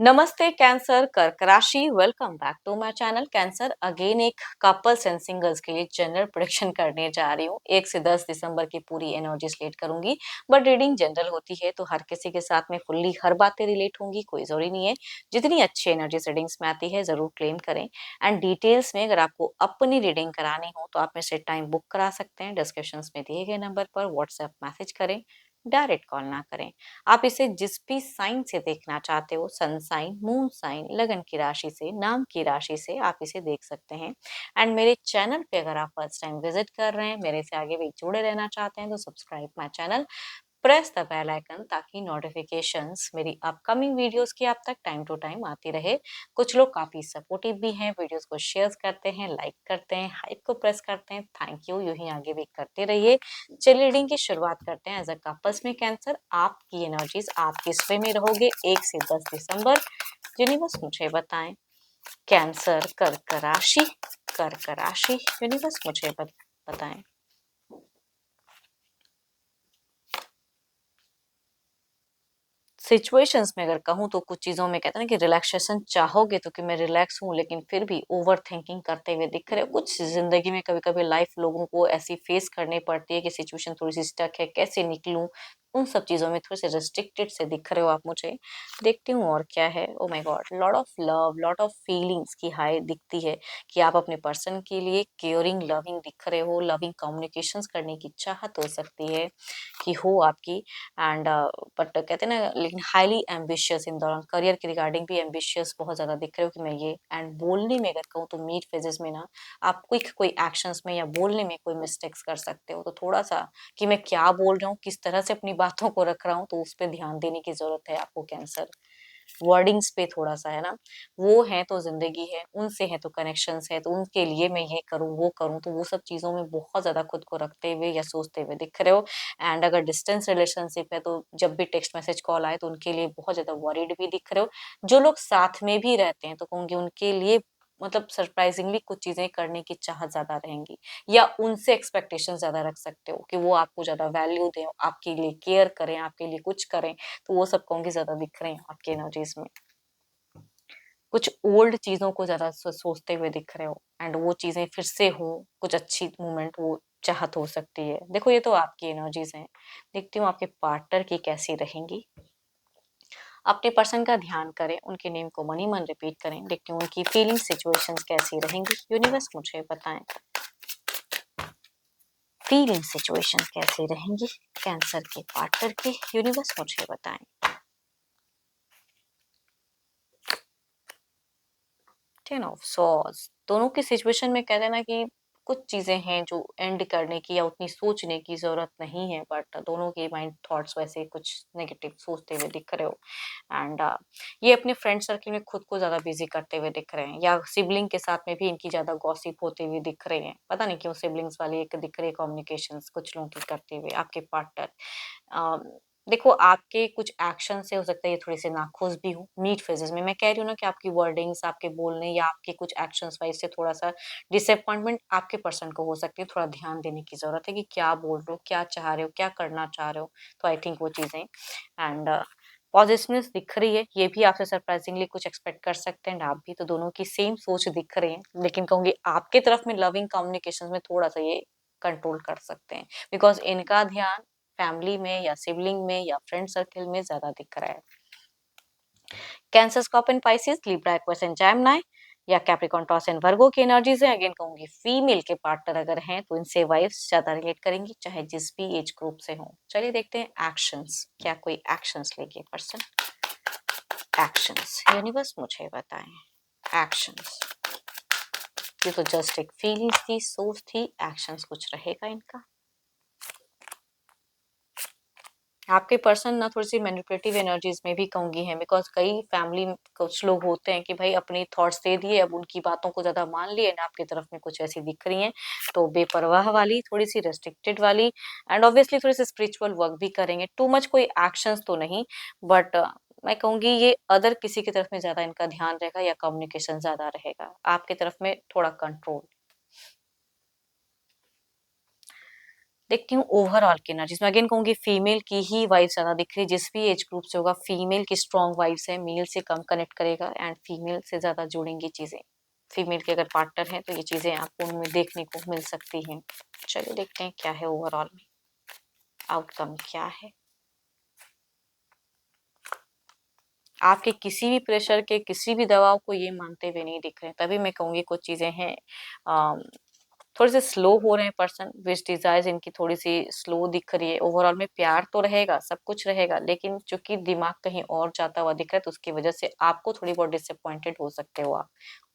नमस्ते कैंसर कर्क राशि welcome back to my channel cancer. Again एक कपल्स एंड सिंगल्स के लिए जनरल प्रेडिक्शन करने जा रही हूँ। 1 से 10 दिसंबर की पूरी एनर्जीज लेट करूंगी, बट रीडिंग जनरल होती है तो हर किसी के साथ में फुल्ली हर बातें रिलेट होंगी, कोई जरूरी नहीं है। जितनी अच्छी एनर्जीज रीडिंग्स में आती है जरूर क्लेम करें। एंड डिटेल्स में अगर आपको अपनी रीडिंग करानी हो तो आप मेरे से टाइम बुक करा सकते हैं। डिस्क्रिप्शन में दिए गए नंबर पर व्हाट्सएप मैसेज करें, डायरेक्ट कॉल ना करें। आप इसे जिस भी साइन से देखना चाहते हो, सन साइन, मून साइन, लगन की राशि से, नाम की राशि से आप इसे देख सकते हैं। एंड मेरे चैनल पे अगर आप फर्स्ट टाइम विजिट कर रहे हैं, मेरे से आगे भी जुड़े रहना चाहते हैं तो subscribe my channel, press the bell icon ताकि नोटिफिकेशंस मेरी अपकमिंग वीडियोस की आप तक टाइम टू टाइम आती रहे। कुछ लोग काफी सपोर्टिव भी हैं, वीडियोस को शेयर करते हैं, लाइक करते हैं, हाइप को प्रेस करते हैं। थैंक यू, यूं ही आगे भी करते रहिए। चलिए रीडिंग की शुरुआत करते हैं। एज अ कपल्स में कैंसर, आपकी एनर्जीज आप किसवे में रहोगे 1 से 10 दिसंबर, यूनिवर्स मुझे बताएं। कैंसर कर्क राशि, यूनिवर्स मुझे बताएं। सिचुएशंस में अगर कहूँ तो कुछ चीज़ों में कहते हैं ना कि रिलैक्सेशन चाहोगे तो कि मैं रिलैक्स हूँ, लेकिन फिर भी ओवर थिंकिंग करते हुए दिख रहे हो। कुछ ज़िंदगी में कभी-कभी लाइफ लोगों को ऐसी फेस करनी पड़ती है कि सिचुएशन थोड़ी-सी स्टक है, कैसे निकलूँ? उन सब चीज़ों में थोड़े से रिस्ट्रिक्टेड से दिख रहे हो आप मुझे। देखती हूँ और क्या है। Oh my God! Lot of love, lot of feelings की हाई दिखती है कि आप अपने पर्सन के लिए केयरिंग, लविंग दिख रहे हो। लविंग कम्युनिकेशंस करने की चाहत हो सकती है कि हो आपकी। एंड बट कहते हैं ना, लेकिन हाईली एम्बिशियस इन दौरान करियर के रिगार्डिंग भी एम्बिशियस बहुत ज्यादा दिख रहे हो कि मैं ये। एंड बोलने में अगर कहूँ तो मीट फेजेस में ना आप क्विक कोई एक्शंस में या बोलने में कोई मिस्टेक्स कर सकते हो, तो थोड़ा सा कि मैं क्या बोल रहा हूँ, किस तरह से अपनी बातों को रख रहा हूँ, तो उस पर ध्यान देने की जरूरत है आपको कैंसर। वर्डिंग्स पे थोड़ा सा है ना, वो है तो जिंदगी है, उनसे है तो कनेक्शंस है, तो उनके लिए मैं ये करूँ वो करूँ, तो वो सब चीजों में बहुत ज्यादा खुद को रखते हुए या सोचते हुए दिख रहे हो। एंड अगर डिस्टेंस रिलेशनशिप है तो जब भी टेक्स्ट मैसेज कॉल आए तो उनके लिए बहुत ज्यादा वरीड भी दिख रहे हो। जो लोग साथ में भी रहते हैं तो कहूंगी उनके लिए मतलब सरप्राइजिंगली कुछ चीजें करने की चाहत ज्यादा रहेंगी, या उनसे एक्सपेक्टेशन ज्यादा रख सकते हो कि वो आपको ज्यादा वैल्यू दें, आपके लिए केयर करें, आपके लिए कुछ करें। तो वो सब कहूंगी ज्यादा दिख रहे हैं आपकी एनर्जीज में। कुछ ओल्ड चीजों को ज्यादा सोचते हुए दिख रहे हो, एंड वो चीजें फिर से हो, कुछ अच्छी मोमेंट वो चाहत हो सकती है। देखो ये तो आपकी एनर्जीज हैं। देखती हूँ आपके पार्टनर की कैसी रहेंगी। अपने पर्सन का ध्यान करें, उनके नेम को मनी मन रिपीट करें। देखती हूँ उनकी फीलिंग सिचुएशंस कैसी रहेंगी, यूनिवर्स मुझे बताएं। फीलिंग सिचुएशन कैसी रहेंगी कैंसर के पार्टनर की, यूनिवर्स मुझे बताएं। 10 ऑफ सॉर्ड्स, दोनों की सिचुएशन में कह देना कि कुछ चीजें हैं जो एंड करने की या उतनी सोचने की जरूरत नहीं है, बट दोनों के माइंड थॉट्स वैसे कुछ नेगेटिव सोचते हुए दिख रहे हो। एंड ये अपने फ्रेंड सर्कल में खुद को ज्यादा बिजी करते हुए दिख रहे हैं, या सिबलिंग के साथ में भी इनकी ज्यादा गॉसिप होते हुए दिख रहे हैं। पता नहीं क्यों सिबलिंग्स वाली एक दिख रही है कम्युनिकेशन कुछ लोगों की करते हुए आपके पार्टनर। देखो आपके कुछ एक्शन से हो सकता है ये थोड़ी सी नाखुश भी हो मीट फेजेस में। मैं कह रही हूँ ना कि आपकी वर्डिंग्स, आपके बोलने या आपके कुछ एक्शंस वाइज से थोड़ा सा डिसअपॉइंटमेंट आपके पर्सन को हो सकती है। थोड़ा ध्यान देने की जरूरत है कि क्या बोल रहे हो, क्या चाह रहे हो, क्या करना चाह रहे हो। तो आई थिंक वो चीजें एंड पॉजिटिवनेस दिख रही है, ये भी आपसे सरप्राइजिंगली कुछ एक्सपेक्ट कर सकते हैं। आप भी तो दोनों की सेम सोच दिख रही है, लेकिन कहूंगी आपके तरफ में लविंग कम्युनिकेशन में थोड़ा सा ये कंट्रोल कर सकते हैं, बिकॉज इनका ध्यान फैमिली में या सिबलिंग में या फ्रेंड सर्कल में ज्यादा दिख रहा है। Cancer, scorpion, Pisces, Libra, Aquarius and Gemini या कैप्रिकॉर्न, टॉरस एंड वर्गो की एनर्जीज है। अगेन कहूंगी फीमेल के पार्टनर अगर हैं तो इनसे वाइफ्स ज्यादा रिलेट करेंगी, चाहे जिस भी एज ग्रुप से हो। चलिए देखते हैं एक्शंस, क्या कोई एक्शंस लेंगे पर्सन। एक्शंस, यूनिवर्स मुझे बताएं एक्शंस। ये तो जस्ट एक फीलिंग्स थी, सोच थी, एक्शंस कुछ रहेगा इनका। आपके पर्सन ना थोड़ी सी मैनिपुलेटिव एनर्जीज में भी कहूंगी है, बिकॉज कई फैमिली कुछ लोग होते हैं कि भाई अपनी थॉट्स दे दिए, अब उनकी बातों को ज्यादा मान लिए ना, आपकी तरफ में कुछ ऐसी दिख रही हैं। तो बेपरवाह वाली, थोड़ी सी रेस्ट्रिक्टेड वाली, एंड ऑब्वियसली थोड़ी सी स्पिरिचुअल वर्क भी करेंगे। टू मच कोई एक्शंस तो नहीं, बट मैं कहूंगी ये अदर किसी की तरफ में ज्यादा इनका ध्यान रहेगा या कम्युनिकेशन ज्यादा रहेगा, आपकी तरफ में थोड़ा कंट्रोल। देखती हूँ ओवरऑल की एनर्जीज में, अगेन कहूंगी फीमेल की ही वाइब्स ज्यादा दिख रही है। जिस भी एज ग्रुप से होगा फीमेल की स्ट्रॉन्ग वाइब्स है, मेल से कम कनेक्ट करेगा एंड फीमेल से ज्यादा जुड़ेंगी चीजें। फीमेल के अगर पार्टनर है तो ये चीजें आपको उनमें देखने को मिल सकती हैं। चलिए देखते हैं क्या है ओवरऑल में, आउटकम क्या है। आपके किसी भी प्रेशर के, किसी भी दबाव को ये मानते हुए नहीं दिख रहे, तभी मैं कहूंगी कुछ चीजें हैं थोड़े से स्लो हो रहे हैं पर्सन, विच डिजायर्स इनकी थोड़ी सी स्लो दिख रही है। ओवरऑल में प्यार तो रहेगा, सब कुछ रहेगा, लेकिन चूंकि दिमाग कहीं और जाता हुआ दिख रहा है तो उसकी वजह से आपको थोड़ी बहुत डिसअपॉइंटेड हो सकते हो आप।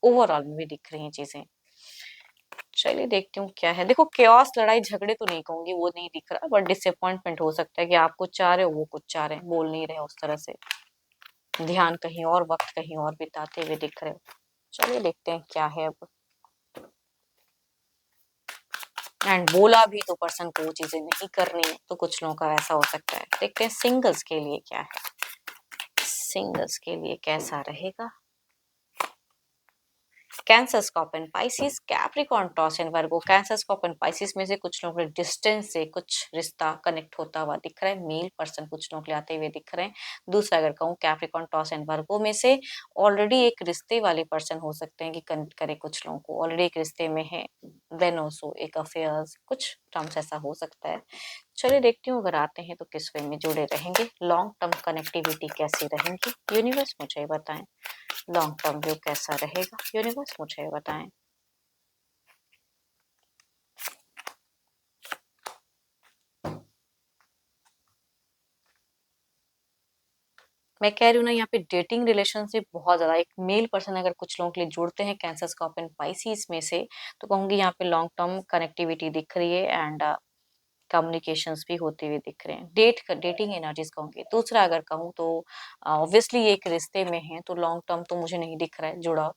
ओवरऑल में भी दिख रही हैं चीजें। चलिए देखती हूँ क्या है। देखो केओस, लड़ाई झगड़े तो नहीं कहूंगी, वो नहीं दिख रहा, बट डिसअपॉइंटमेंट हो सकता है कि आप कुछ चाह रहे हो, वो कुछ चाह रहे हैं, बोल नहीं रहे उस तरह से, ध्यान कहीं और, वक्त कहीं और बिताते हुए दिख रहे हो। चलिए देखते हैं क्या है अब। एंड बोला भी तो पर्सन को वो चीजें नहीं करनी है, तो कुछ लोगों का ऐसा हो सकता है। देखते हैं सिंगल्स के लिए क्या है, सिंगल्स के लिए कैसा रहेगा। Cancer, scorpion, Pisces, Capricorn, toss and Virgo. Cancer, scorpion, Pisces में से कुछ लोगों के डिस्टेंस से कुछ रिश्ता कनेक्ट होता हुआ दिख रहा है, मेल पर्सन कुछ लोग ले आते हुए दिख रहे हैं। दूसरा अगर कहूँ कैप्रिकॉर्न, टॉस एंड वर्गो में से ऑलरेडी एक रिश्ते वाले पर्सन हो सकते हैं कि कनेक्ट करे कुछ लोगों को, ऑलरेडी एक रिश्ते में है, देन ऑल्सो एक अफेयर्स, कुछ टर्म्स ऐसा हो सकता है। चलिए देखती हूँ अगर आते हैं तो किस वे में जुड़े रहेंगे, लॉन्ग टर्म कनेक्टिविटी कैसी रहेंगी, यूनिवर्स मुझे बताएं। लॉन्ग टर्म व्यू कैसा रहेगा, यूनिवर्स मुझे बताएं। मैं कह रही हूँ ना, यहाँ पे डेटिंग रिलेशनशिप बहुत ज्यादा, एक मेल पर्सन अगर कुछ लोगों के लिए जुड़ते हैं कैंसर, स्कॉर्पियन, पाइसिस में से, तो कहूंगी यहाँ पे लॉन्ग टर्म कनेक्टिविटी दिख रही है एंड कम्युनिकेशंस भी होते हुए दिख रहे हैं, डेटिंग एनर्जीज कहूंगी। दूसरा अगर कहूँ तो ऑब्वियसली ये एक रिश्ते में है, तो लॉन्ग टर्म तो मुझे नहीं दिख रहा है जुड़ा,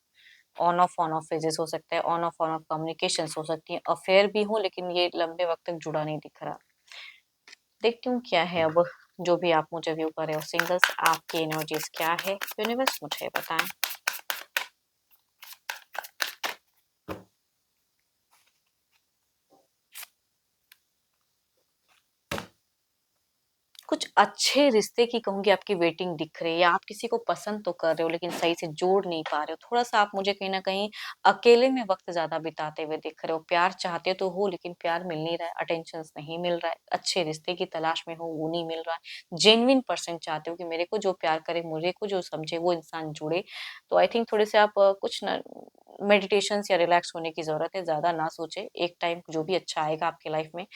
ऑन ऑफ फेजेस हो सकता है, ऑन ऑफ कम्युनिकेशन हो सकती है, अफेयर भी हो, लेकिन ये लंबे वक्त तक जुड़ा नहीं दिख रहा। देखती हूँ क्या है अब, जो भी आप मुझे व्यू कर रहे हो सिंगल्स, आपकी एनर्जीज क्या है, यूनिवर्स मुझे बताएं। कुछ अच्छे रिश्ते की कहूंगी आपकी वेटिंग दिख रही है, आप किसी को पसंद तो कर रहे हो लेकिन सही से जोड़ नहीं पा रहे हो, थोड़ा सा आप मुझे कहीं ना कहीं अकेले में वक्त ज्यादा बिताते हुए दिख रहे हो। प्यार चाहते तो हो लेकिन प्यार मिल नहीं रहा है, अटेंशन नहीं मिल रहा है, अच्छे रिश्ते की तलाश में हो वो नहीं मिल रहा है, जेन्युइन पर्सन चाहते हो कि मेरे को जो प्यार करे, मुझे को जो समझे, वो इंसान जुड़े। तो आई थिंक थोड़े से आप कुछ ना मेडिटेशन या रिलैक्स होने की जरूरत है, ज्यादा ना सोचे, एक टाइम जो भी अच्छा आएगा आपके लाइफ में,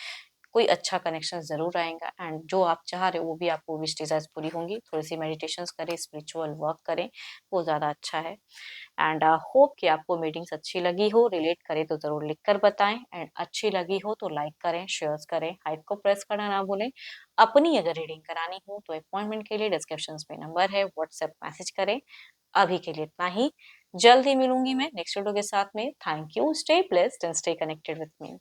कोई अच्छा कनेक्शन जरूर आएगा एंड जो आप चाह रहे हो वो भी आपको विश डिजायर्स पूरी होंगी। थोड़ी सी मेडिटेशंस करें, स्पिरिचुअल वर्क करें, वो ज्यादा अच्छा है। एंड होप कि आपको मीटिंग्स अच्छी लगी हो, रिलेट करें तो जरूर लिख कर बताएं, एंड अच्छी लगी हो तो लाइक करें, शेयर करें, हाइप को प्रेस करना ना भूलें। अपनी अगर रीडिंग करानी हो तो अपॉइंटमेंट के लिए डिस्क्रिप्शन में नंबर है, व्हाट्सएप मैसेज करें। अभी के लिए इतना ही, जल्द ही मिलूंगी मैं नेक्स्ट वीडियो के साथ में। Thank you, stay blessed and stay connected with me.